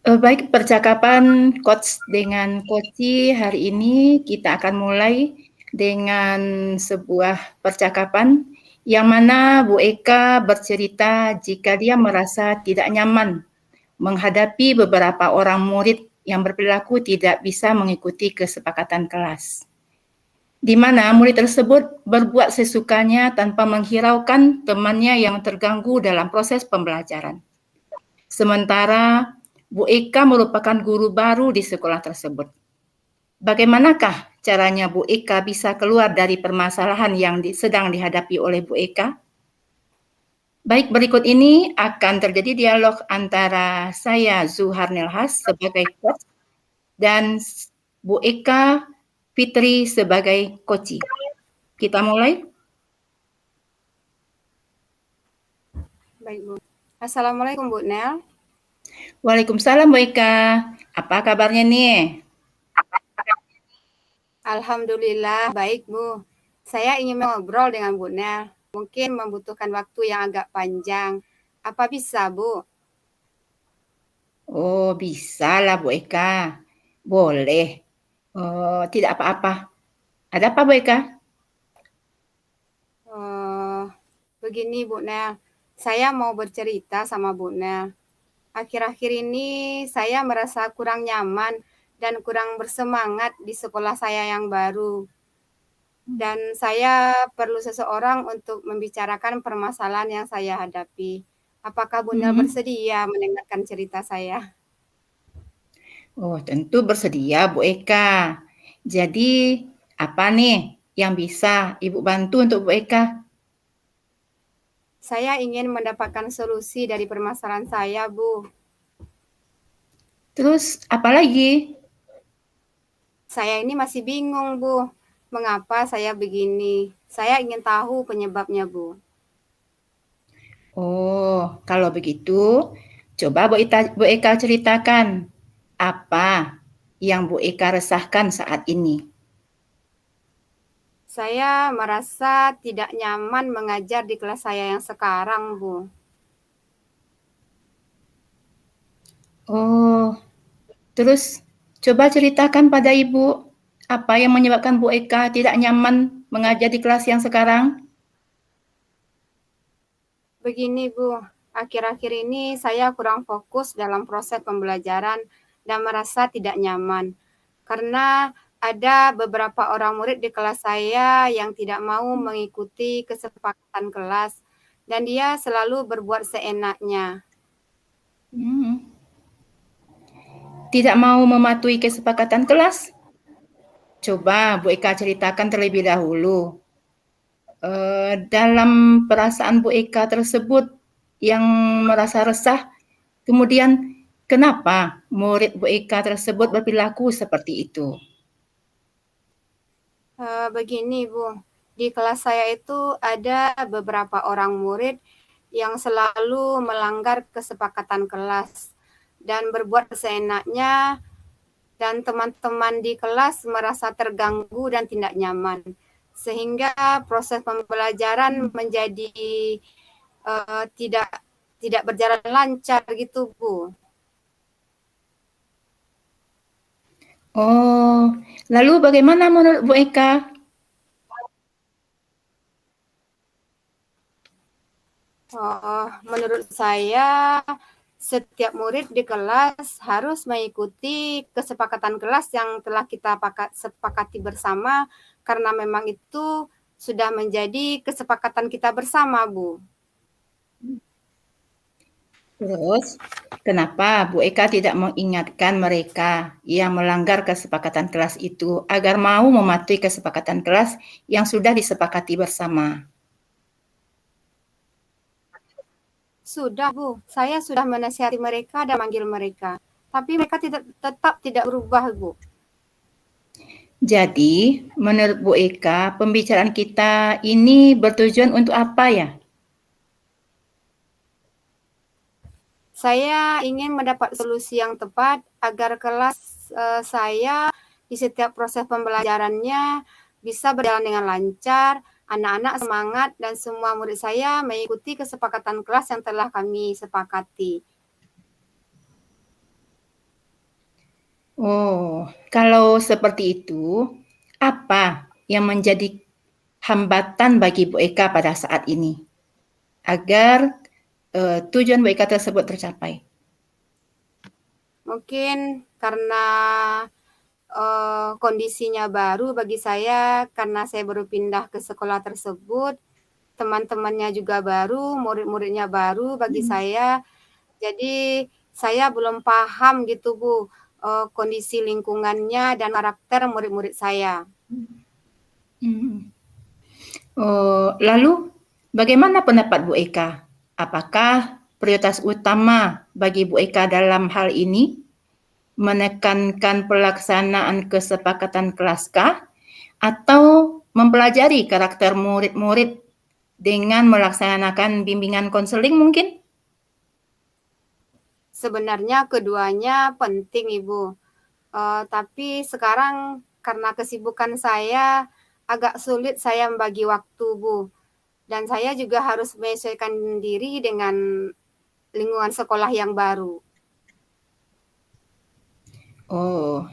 Baik, percakapan coach dengan coachee hari ini kita akan mulai dengan sebuah percakapan yang mana Bu Eka bercerita jika dia merasa tidak nyaman menghadapi beberapa orang murid yang berperilaku tidak bisa mengikuti kesepakatan kelas. Di mana murid tersebut berbuat sesukanya tanpa menghiraukan temannya yang terganggu dalam proses pembelajaran. Sementara Bu Eka merupakan guru baru di sekolah tersebut. Bagaimanakah caranya Bu Eka bisa keluar dari permasalahan yang sedang dihadapi oleh Bu Eka? Baik, berikut ini akan terjadi dialog antara saya Zuhar Nilhas sebagai coach dan Bu Eka Fitri sebagai coachee. Kita mulai. Baik, Bu. Assalamualaikum, Bu Nel. Waalaikumsalam Bu Eka. Apa kabarnya nih? Alhamdulillah, baik, Bu. Saya ingin mengobrol dengan Bu Nel. Mungkin membutuhkan waktu yang agak panjang. Apa bisa, Bu? Oh, bisa lah Bu Eka. Boleh. Oh, tidak apa-apa. Ada apa Bu Eka? Begini, Bu Nel. Saya mau bercerita sama Bu Nel. Akhir-akhir ini saya merasa kurang nyaman dan kurang bersemangat di sekolah saya yang baru. Dan saya perlu seseorang untuk membicarakan permasalahan yang saya hadapi. Apakah Bu Nel bersedia mendengarkan cerita saya? Oh, tentu bersedia Bu Eka. Jadi, apa nih yang bisa Ibu bantu untuk Bu Eka? Saya ingin mendapatkan solusi dari permasalahan saya, Bu. Terus apa lagi? Saya ini masih bingung, Bu. Mengapa saya begini? Saya ingin tahu penyebabnya, Bu. Oh, kalau begitu, coba Bu Eka ceritakan apa yang Bu Eka resahkan saat ini. Saya merasa tidak nyaman mengajar di kelas saya yang sekarang, Bu. Oh, terus coba ceritakan pada Ibu apa yang menyebabkan Bu Eka tidak nyaman mengajar di kelas yang sekarang? Begini, Bu. Akhir-akhir ini saya kurang fokus dalam proses pembelajaran dan merasa tidak nyaman. Karena ada beberapa orang murid di kelas saya yang tidak mau mengikuti kesepakatan kelas dan dia selalu berbuat seenaknya. Tidak mau mematuhi kesepakatan kelas? Coba Bu Eka ceritakan terlebih dahulu. Dalam perasaan Bu Eka tersebut yang merasa resah, kemudian kenapa murid Bu Eka tersebut berperilaku seperti itu? Begini, Bu. Di kelas saya itu ada beberapa orang murid yang selalu melanggar kesepakatan kelas dan berbuat seenaknya dan teman-teman di kelas merasa terganggu dan tidak nyaman. Sehingga proses pembelajaran menjadi tidak berjalan lancar gitu, Bu. Oh, lalu bagaimana menurut Bu Eka? Menurut saya setiap murid di kelas harus mengikuti kesepakatan kelas yang telah kita sepakati bersama karena memang itu sudah menjadi kesepakatan kita bersama, Bu. Terus, kenapa Bu Eka tidak mengingatkan mereka yang melanggar kesepakatan kelas itu agar mau mematuhi kesepakatan kelas yang sudah disepakati bersama? Sudah, Bu. Saya sudah menasihati mereka dan manggil mereka. Tapi mereka tetap tidak berubah, Bu. Jadi, menurut Bu Eka, pembicaraan kita ini bertujuan untuk apa ya? Saya ingin mendapat solusi yang tepat agar kelas saya di setiap proses pembelajarannya bisa berjalan dengan lancar, anak-anak semangat, dan semua murid saya mengikuti kesepakatan kelas yang telah kami sepakati. Oh, kalau seperti itu, apa yang menjadi hambatan bagi Bu Eka pada saat ini agar tujuan Bu Eka tersebut tercapai? Mungkin karena kondisinya baru bagi saya, karena saya baru pindah ke sekolah tersebut, teman-temannya juga baru, murid-muridnya baru bagi saya. Jadi saya belum paham gitu Bu, kondisi lingkungannya dan karakter murid-murid saya. Hmm. Lalu bagaimana pendapat Bu Eka? Apakah prioritas utama bagi Bu Eka dalam hal ini menekankan pelaksanaan kesepakatan kelaskah atau mempelajari karakter murid-murid dengan melaksanakan bimbingan konseling mungkin? Sebenarnya keduanya penting Ibu, tapi sekarang karena kesibukan saya, agak sulit saya membagi waktu Bu, dan saya juga harus menyesuaikan diri dengan lingkungan sekolah yang baru. Oh,